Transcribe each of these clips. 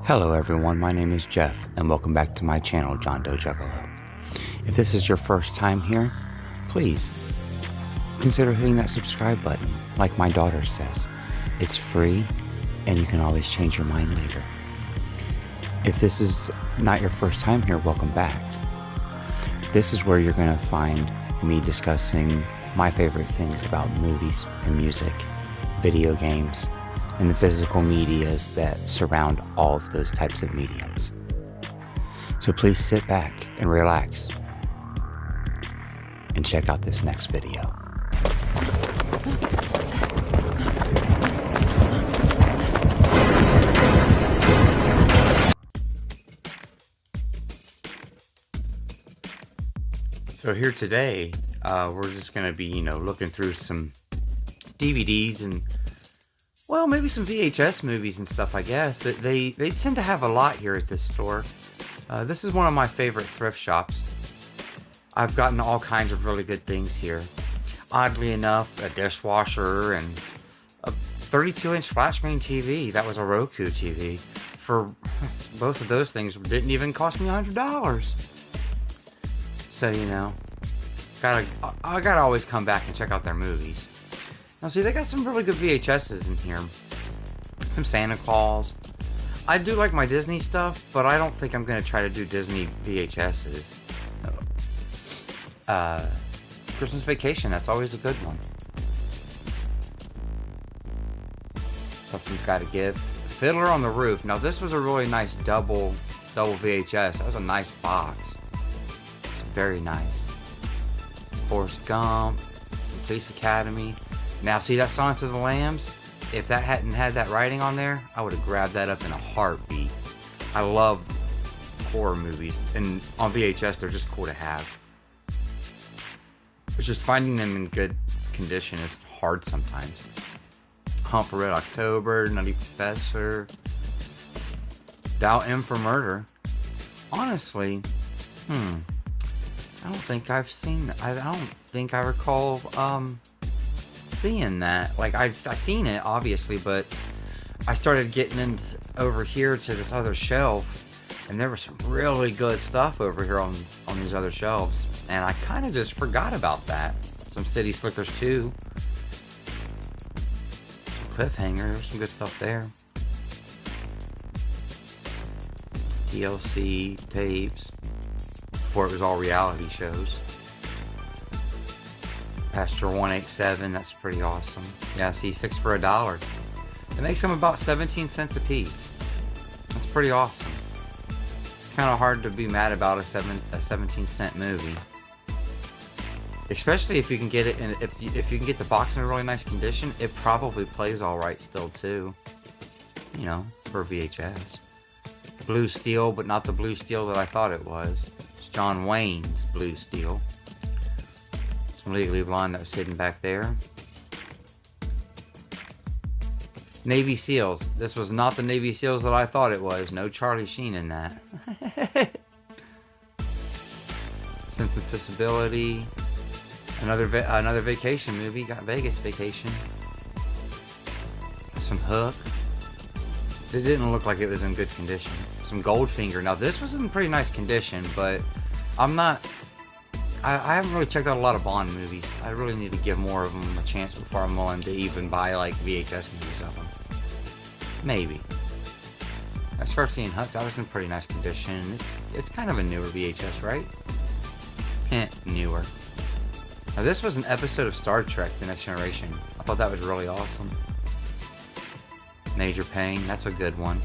Hello everyone, my name is Jeff, and welcome back to my channel, John Doe Juggalo. If this is your first time here, please consider hitting that subscribe button. Like my daughter says, it's free, and you can always change your mind later. If this is not your first time here, welcome back. This is where you're going to find me discussing my favorite things about movies and music, video games, and the physical medias that surround all of those types of mediums. So please sit back and relax and check out this next video. So here today, we're just going to be, looking through some DVDs and, well, maybe some VHS movies and stuff, I guess. They tend to have a lot here at this store. This is one of my favorite thrift shops. I've gotten all kinds of really good things here. Oddly enough, a dishwasher and a 32-inch flat screen TV. That was a Roku TV. For both of those things, didn't even cost me $100. So, I gotta always come back and check out their movies. Now, see, they got some really good VHSs in here. Some Santa Claus. I do like my Disney stuff, but I don't think I'm gonna try to do Disney VHSs. Christmas Vacation, that's always a good one. Something's Gotta Give. Fiddler on the Roof. Now, this was a really nice double VHS. That was a nice box. Very nice. Forrest Gump, Police Academy. Now, see that Silence of the Lambs? If that hadn't had that writing on there, I would have grabbed that up in a heartbeat. I love horror movies, and on VHS, they're just cool to have. It's just finding them in good condition is hard sometimes. Hunt for Red October, Nutty Professor, Dial M for Murder. Honestly, I don't think I've seen that. I don't think I recall seeing that. Like, I seen it, obviously, but I started getting over here to this other shelf, and there was some really good stuff over here on these other shelves, and I kind of just forgot about that. Some City Slickers 2. Cliffhanger, there's some good stuff there. TLC tapes. Before it was all reality shows. Pastor 187, that's pretty awesome. Yeah, see, 6 for $1. It makes them about 17 cents a piece. That's pretty awesome. It's kind of hard to be mad about a 17-cent movie. Especially if you can get it in, if you can get the box in a really nice condition, it probably plays all right still too. For VHS. Blue Steel, but not the Blue Steel that I thought it was. John Wayne's Blue Steel. Some Legally Blonde that was hidden back there. Navy SEALs. This was not the Navy SEALs that I thought it was. No Charlie Sheen in that. Sense Disability. Another vacation movie. Got Vegas Vacation. Some Hook. It didn't look like it was in good condition. Some Goldfinger. Now, this was in pretty nice condition, but I haven't really checked out a lot of Bond movies. I really need to give more of them a chance before I'm willing to even buy, like, VHS movies of them. Maybe. Starsky and Hutch, that was in pretty nice condition. It's kind of a newer VHS, right? Newer. Now, this was an episode of Star Trek, The Next Generation. I thought that was really awesome. Major Pain, that's a good one.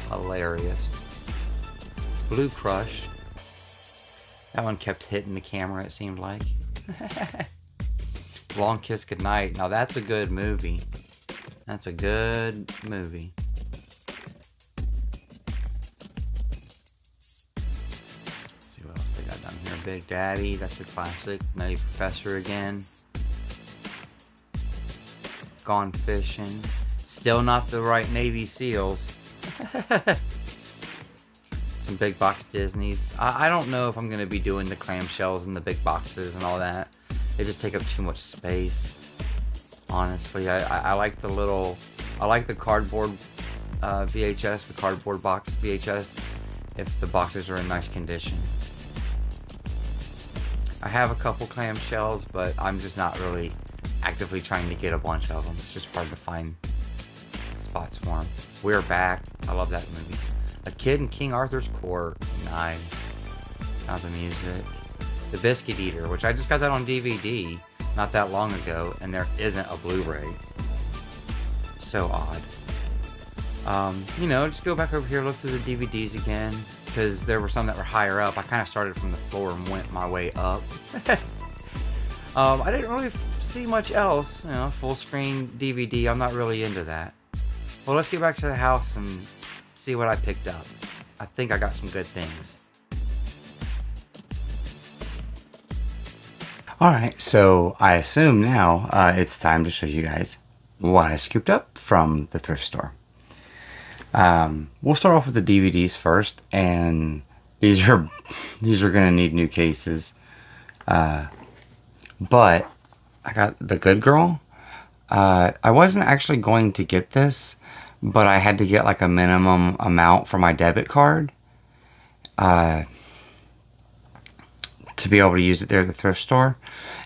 Hilarious. Blue Crush. That one kept hitting the camera, it seemed like. Long Kiss Goodnight. Now that's a good movie. That's a good movie. Let's see what else they got down here. Big Daddy, that's a classic. Nutty Professor again. Gone Fishing. Still not the right Navy SEALs. Some big box Disneys. I don't know if I'm going to be doing the clamshells and the big boxes and all that. They just take up too much space. Honestly, I like the little... I like the cardboard VHS, the cardboard box VHS, if the boxes are in nice condition. I have a couple clamshells, but I'm just not really actively trying to get a bunch of them. It's just hard to find spots for them. We're Back. I love that movie. A Kid in King Arthur's Court. Nice. Sounds of Music. The Biscuit Eater, which I just got that on DVD not that long ago, and there isn't a Blu-ray. So odd. You know, just go back over here, look through the DVDs again, because there were some that were higher up. I kind of started from the floor and went my way up. I didn't really see much else, you know, full screen DVD. I'm not really into that. Well, let's get back to the house and see what I picked up. I think I got some good things. Alright, so I assume now it's time to show you guys what I scooped up from the thrift store. We'll start off with the DVDs first, and these are going to need new cases. But I got The Good Girl. I wasn't actually going to get this, but I had to get like a minimum amount for my debit card to be able to use it there at the thrift store.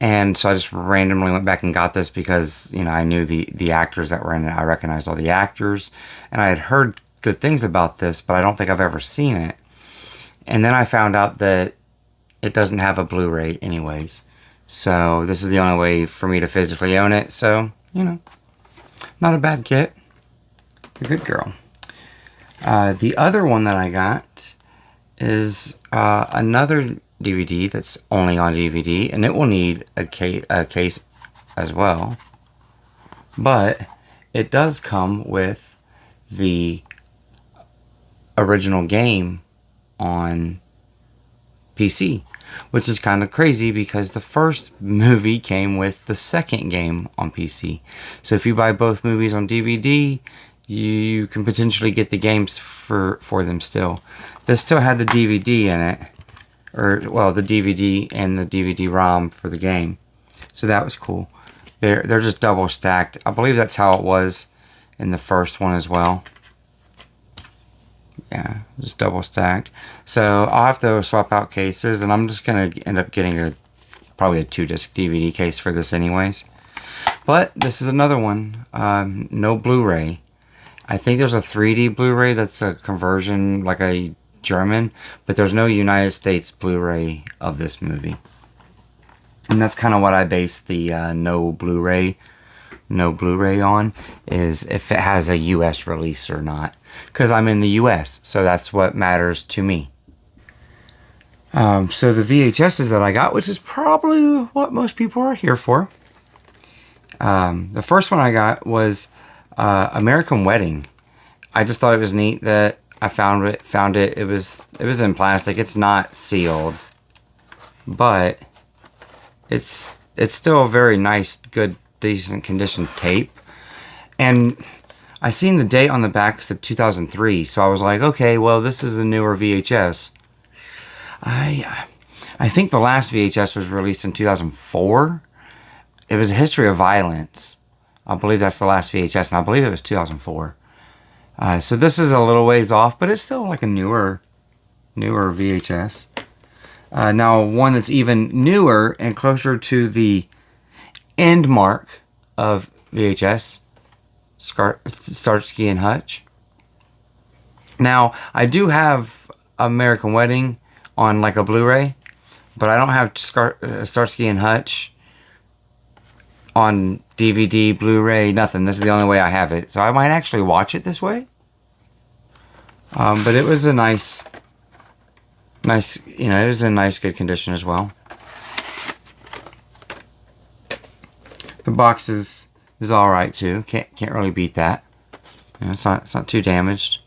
And so I just randomly went back and got this because, you know, I knew the actors that were in it. I recognized all the actors, and I had heard good things about this, but I don't think I've ever seen it. And then I found out that it doesn't have a Blu-ray anyways. So this is the only way for me to physically own it. So, you know, not a bad kit. The Good Girl. The other one that I got is another DVD that's only on DVD, and it will need a case as well. But it does come with the original game on PC, which is kind of crazy because the first movie came with the second game on PC. So if you buy both movies on DVD, you can potentially get the games for them still. This still had the DVD in it, or well, the DVD and the DVD-ROM for the game. So that was cool. They're just double stacked. I believe that's how it was in the first one as well. Yeah, just double stacked. So I'll have to swap out cases, and I'm just gonna end up getting probably a 2-disc DVD case for this anyways. But this is another one. No Blu-ray. I think there's a 3D Blu-ray that's a conversion, like a German, but there's no United States Blu-ray of this movie. And that's kind of what I base the no Blu-ray on, is if it has a US release or not. Because I'm in the US, so that's what matters to me. So the VHSs that I got, which is probably what most people are here for. The first one I got was American Wedding. I just thought it was neat that I found it. It was in plastic. It's not sealed, but it's still a very nice, good, decent condition tape. And I seen the date on the back said 2003, so I was like, okay, well, this is a newer VHS. I think the last VHS was released in 2004. It was A History of Violence. I believe that's the last VHS, and I believe it was 2004. So this is a little ways off, but it's still like a newer VHS. Now, one that's even newer and closer to the end mark of VHS, Starsky and Hutch. Now, I do have American Wedding on like a Blu-ray, but I don't have Starsky and Hutch on DVD, Blu-ray, nothing. This is the only way I have it. So I might actually watch it this way. But it was a nice, you know, it was in nice, good condition as well. The box is alright too. Can't really beat that. You know, it's not too damaged,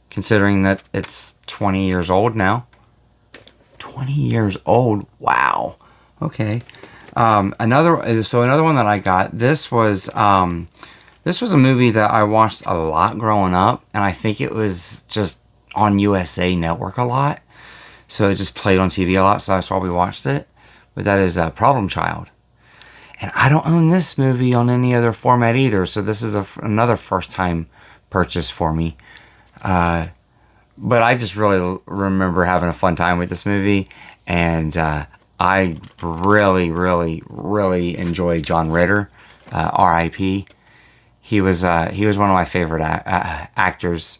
considering that it's 20 years old now. 20 years old. Wow. Okay. Another one that I got. This was a movie that I watched a lot growing up, and I think it was just on USA Network a lot. So it just played on TV a lot, so that's why we watched it. But that is Problem Child. And I don't own this movie on any other format either, so this is another first time purchase for me. But I just really remember having a fun time with this movie, and I really, really, really enjoyed John Ritter, R.I.P. He was one of my favorite actors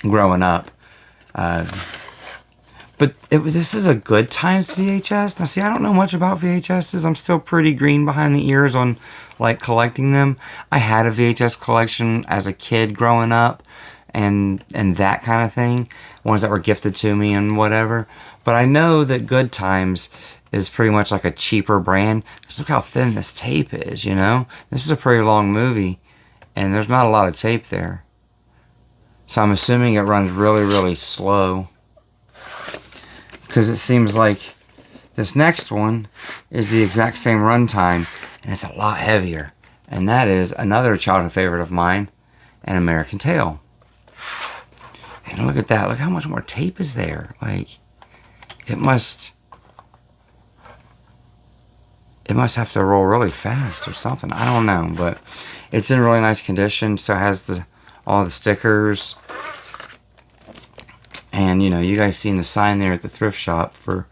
growing up. But this is a good times VHS. Now, see, I don't know much about VHSs. I'm still pretty green behind the ears on, like, collecting them. I had a VHS collection as a kid growing up, and that kind of thing. Ones that were gifted to me and whatever. But I know that Good Times is pretty much like a cheaper brand. Just look how thin this tape is, you know? This is a pretty long movie, and there's not a lot of tape there. So I'm assuming it runs really, really slow. Because it seems like this next one is the exact same runtime, and it's a lot heavier. And that is another childhood favorite of mine, An American Tail. And look at that. Look how much more tape is there. Like, it must have to roll really fast or something. I don't know, but it's in really nice condition. So it has all the stickers. And, you know, you guys seen the sign there at the thrift shop for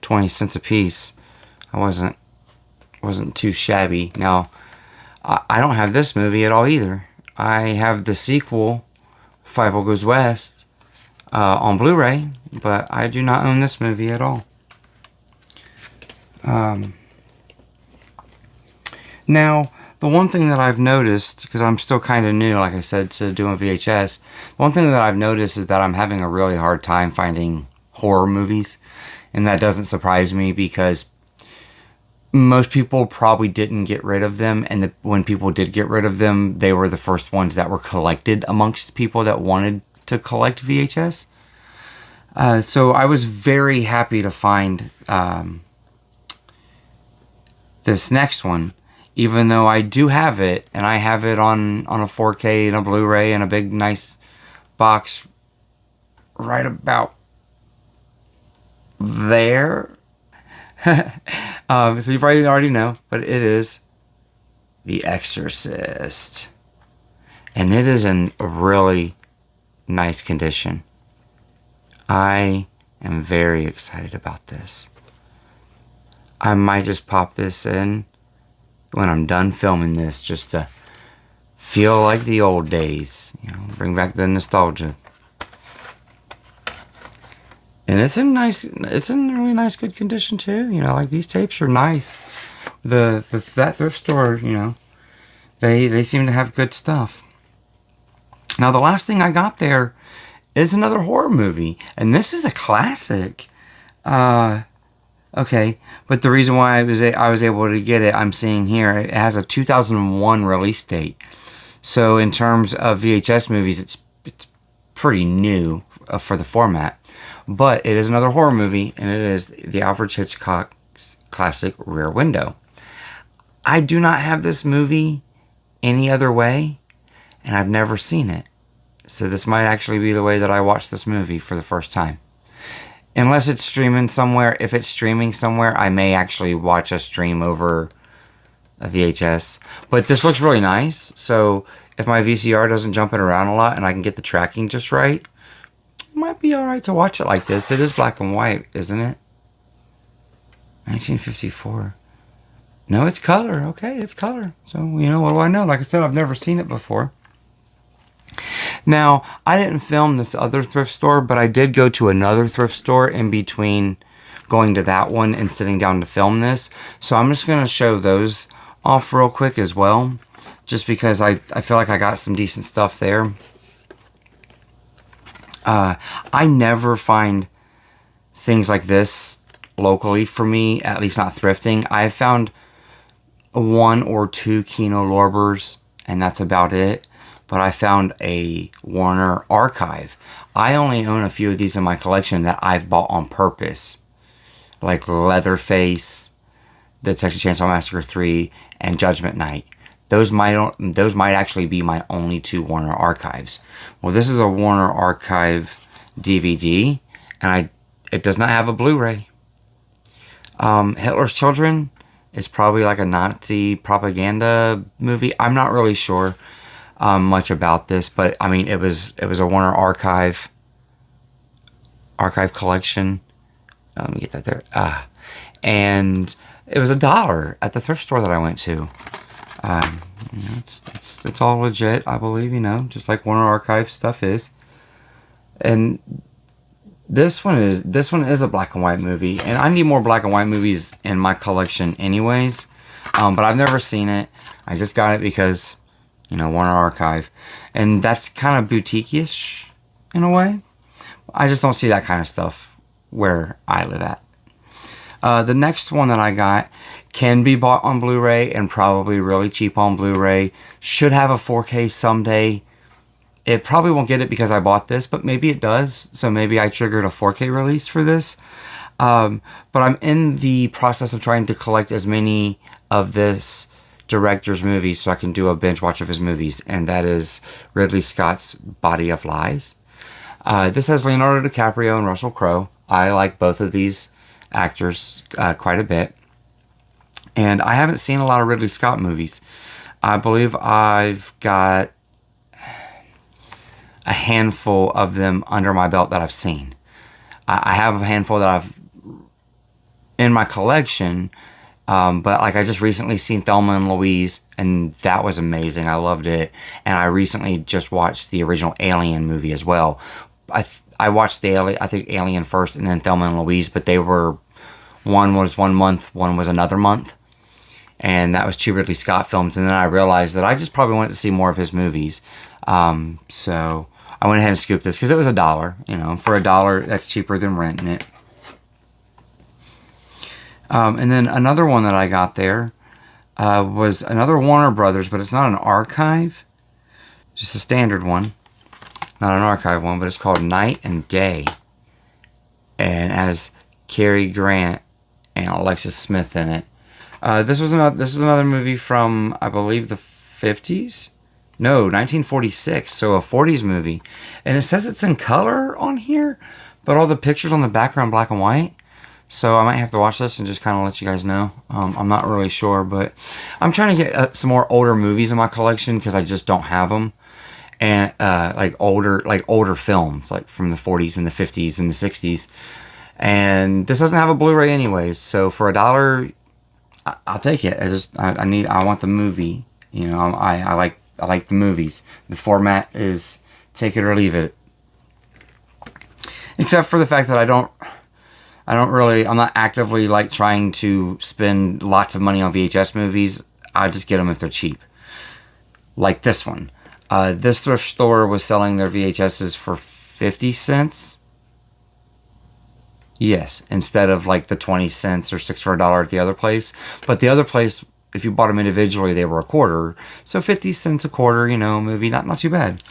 20 cents a piece. I wasn't too shabby. Now, I don't have this movie at all either. I have the sequel, Five Goes West, on Blu-ray, but I do not own this movie at all. Now, the one thing that I've noticed, because I'm still kind of new, like I said, to doing VHS, the one thing that I've noticed is that I'm having a really hard time finding horror movies, and that doesn't surprise me because most people probably didn't get rid of them, and when people did get rid of them, they were the first ones that were collected amongst people that wanted to collect VHS. So I was very happy to find this next one, even though I do have it, and I have it on a 4K and a Blu-ray and a big nice box right about there. So you probably already know, but it is The Exorcist. And it is in a really nice condition. I am very excited about this. I might just pop this in when I'm done filming this, just to feel like the old days, you know, bring back the nostalgia. And it's in really nice, good condition too. You know, like these tapes are nice. That thrift store, you know, they seem to have good stuff. Now, the last thing I got there is another horror movie, and this is a classic. Okay, but the reason why I was able to get it, I'm seeing here, it has a 2001 release date. So in terms of VHS movies, it's pretty new for the format. But it is another horror movie, and it is the Alfred Hitchcock's classic Rear Window. I do not have this movie any other way, and I've never seen it. So this might actually be the way that I watch this movie for the first time. Unless it's streaming somewhere. If it's streaming somewhere, I may actually watch a stream over a VHS. But this looks really nice. So if my VCR doesn't jump it around a lot and I can get the tracking just right, it might be alright to watch it like this. It is black and white, isn't it? 1954. No, it's color. Okay, it's color. So, you know, what do I know? Like I said, I've never seen it before. Now, I didn't film this other thrift store, but I did go to another thrift store in between going to that one and sitting down to film this. So I'm just going to show those off real quick as well, just because I feel like I got some decent stuff there. I never find things like this locally for me, at least not thrifting. I've found 1 or 2 Kino Lorbers, and that's about it. But I found a Warner archive. I only own a few of these in my collection that I've bought on purpose. Like Leatherface, The Texas Chainsaw Massacre 3, and Judgment Night. Those might actually be my only 2 Warner archives. Well, this is a Warner archive DVD, and it does not have a Blu-ray. Hitler's Children is probably like a Nazi propaganda movie. I'm not really sure. much about this, but I mean, it was a Warner archive collection. Let me get that there. And it was $1 at the thrift store that I went to. It's all legit, I believe, just like Warner archive stuff is. And this one is a black and white movie, and I need more black and white movies in my collection anyways. But I've never seen it. I just got it because, Warner Archive, and that's kind of boutique-ish in a way. I just don't see that kind of stuff where I live at. The next one that I got can be bought on Blu-ray and probably really cheap on Blu-ray. Should have a 4K someday. It probably won't get it because I bought this, but maybe it does. So maybe I triggered a 4K release for this. But I'm in the process of trying to collect as many of this director's movies so I can do a binge watch of his movies. And that is Ridley Scott's Body of Lies. This has Leonardo DiCaprio and Russell Crowe. I like both of these actors quite a bit. And I haven't seen a lot of Ridley Scott movies. I believe I've got a handful of them under my belt that I've seen. I have a handful that I've in my collection, but like I just recently seen Thelma and Louise, and that was amazing. I loved it. And I recently just watched the original Alien movie as well. I watched Alien first and then Thelma and Louise, but they were, one was 1 month, one was another month. And that was 2 Ridley Scott films. And then I realized that I just probably wanted to see more of his movies. So I went ahead and scooped this because it was $1. For $1, that's cheaper than renting it. And then another one that I got there was another Warner Brothers, but it's not an archive. Just a standard one. Not an archive one, but it's called Night and Day. And has Cary Grant and Alexis Smith in it. This is another movie from, I believe, the 50s? No, 1946, so a 40s movie. And it says it's in color on here, but all the pictures on the background black and white. So I might have to watch this and just kind of let you guys know. I'm not really sure, but I'm trying to get some more older movies in my collection because I just don't have them. And like older films, like from the 40s and the 50s and the 60s. And this doesn't have a Blu-ray anyways, so for $1, I'll take it. I want the movie. I like the movies. The format is take it or leave it. Except for the fact that I'm not actively like trying to spend lots of money on VHS movies. I just get them if they're cheap. Like this one. This thrift store was selling their VHSs for 50 cents. Yes, instead of like the 20 cents or 6 for $1 at the other place. But the other place, if you bought them individually, they were a quarter. So 50 cents a quarter, movie, not too bad.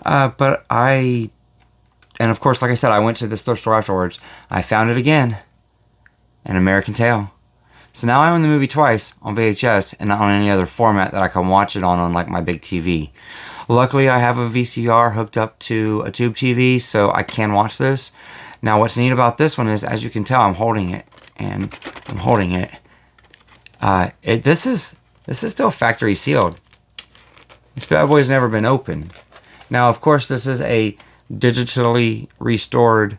And of course, like I said, I went to this thrift store afterwards. I found it again. An American Tail. So now I own the movie twice on VHS and not on any other format that I can watch it on like my big TV. Luckily, I have a VCR hooked up to a tube TV, so I can watch this. Now, what's neat about this one is, as you can tell, I'm holding it. This is still factory sealed. This bad boy's never been opened. Now, of course, this is a digitally restored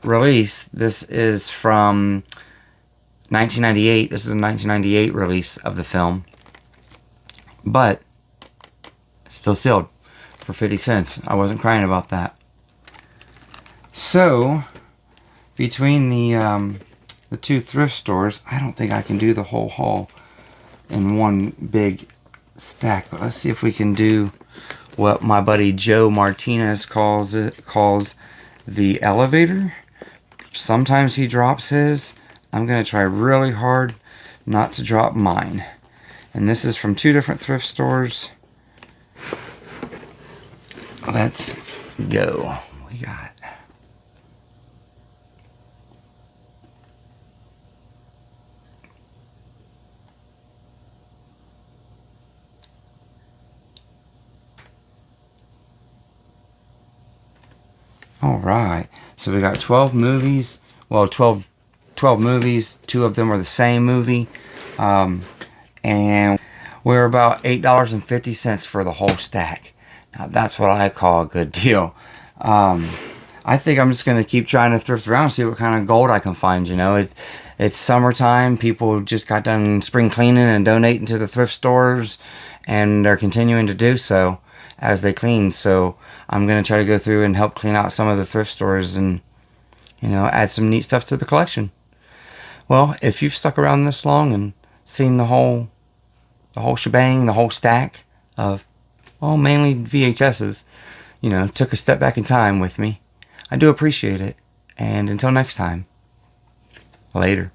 release. This is from 1998. This is a 1998 release of the film. But it's still sealed for 50 cents. I wasn't crying about that. So, between the 2 thrift stores, I don't think I can do the whole haul in one big stack. But let's see if we can do what my buddy Joe Martinez calls the elevator. Sometimes he drops his. I'm going to try really hard not to drop mine. And this is from 2 different thrift stores. Let's go. We got... Alright, so we got 12 movies. Well, 12 movies. 2 of them are the same movie. And were about $8.50 for the whole stack. Now that's what I call a good deal. I think I'm just going to keep trying to thrift around and see what kind of gold I can find. You know, it's summertime. People just got done spring cleaning and donating to the thrift stores, and they're continuing to do so as they clean. So I'm going to try to go through and help clean out some of the thrift stores and, you know, add some neat stuff to the collection. Well, if you've stuck around this long and seen the whole shebang, the whole stack of, well, mainly VHSs, you know, took a step back in time with me, I do appreciate it. And until next time, later.